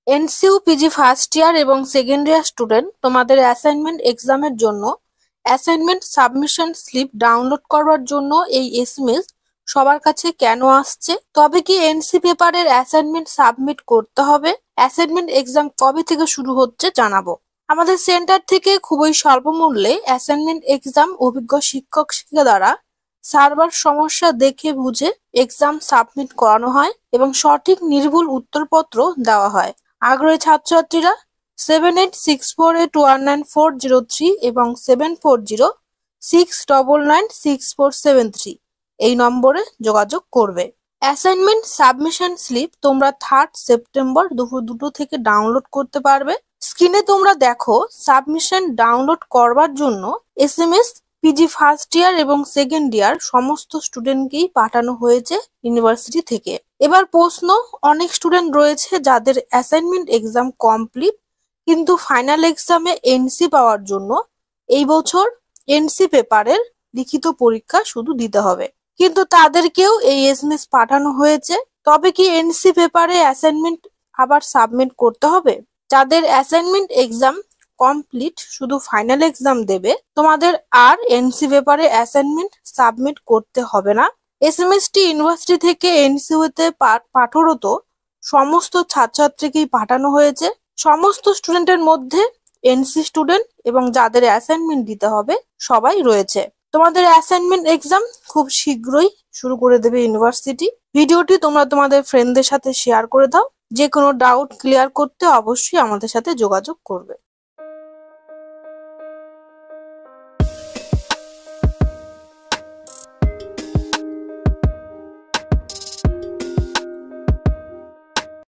NCU PG first year এবং second year student তোমাদের assignment এক্সামের জন্য অ্যাসাইনমেন্ট সাবমিশন স্লিপ ডাউনলোড করার জন্য এই এসএমএস সবার কাছে কেন আসছে, তবে কি এনসি পেপারের অ্যাসাইনমেন্ট সাবমিট করতে হবে, অ্যাসাইনমেন্ট এক্সাম কবে থেকে শুরু হচ্ছে জানাবো। আমাদের সেন্টার থেকে খুবই স্বল্প মূল্যে অ্যাসাইনমেন্ট এক্সাম অভিজ্ঞ শিক্ষক শিক্ষিকা দ্বারা সার্ভার সমস্যা দেখে বুঝে এক্সাম সাবমিট করানো হয় এবং সঠিক নির্ভুল উত্তরপত্র দেওয়া হয়। আগ্রহী ছাত্রছাত্রীরা 7864819403 এবং 7406996473 এই নম্বরে যোগাযোগ করবে। অ্যাসাইনমেন্ট সাবমিশন স্লিপ তোমরা 3 সেপ্টেম্বর দুপুর 2টো থেকে ডাউনলোড করতে পারবে। স্ক্রিনে তোমরা দেখো সাবমিশন ডাউনলোড করবার জন্য এসএমএস পিজি ফার্স্ট ইয়ার এবং সেকেন্ড ইয়ার সমস্ত স্টুডেন্টকেই পাঠানো হয়েছে ইউনিভার্সিটি থেকে। এবার প্রশ্ন, অনেক স্টুডেন্ট রয়েছে যাদের অ্যাসাইনমেন্ট এক্সাম কমপ্লিট কিন্তু ফাইনাল এক্সামে এনসি পাওয়ার জন্য এই বছর এনসি পেপারের লিখিত পরীক্ষা শুধু দিতে হবে, কিন্তু তাদেরকেও এই এসএমএস পাঠানো হয়েছে। তবে কি এনসি পেপারে অ্যাসাইনমেন্ট আবার সাবমিট করতে হবে? যাদের অ্যাসাইনমেন্ট এক্সাম কমপ্লিট শুধু ফাইনাল এক্সাম দেবে, তোমাদের আর এনসি পেপারে অ্যাসাইনমেন্ট সাবমিট করতে হবে না। এসএমএসটি ইউনিভার্সিটি থেকে এনসিইউতে পাঠরত সমস্ত ছাত্রছাত্রীকেই পাঠানো হয়েছে। সমস্ত স্টুডেন্টের মধ্যে এনসি স্টুডেন্ট এবং যাদের অ্যাসাইনমেন্ট দিতে হবে সবাই রয়েছে। তোমাদের অ্যাসাইনমেন্ট এক্সাম খুব শীঘ্রই শুরু করে দেবে ইউনিভার্সিটি। ভিডিওটি তোমরা তোমাদের ফ্রেন্ডদের সাথে শেয়ার করে দাও। যে কোনো ডাউট ক্লিয়ার করতে অবশ্যই আমাদের সাথে যোগাযোগ করবে।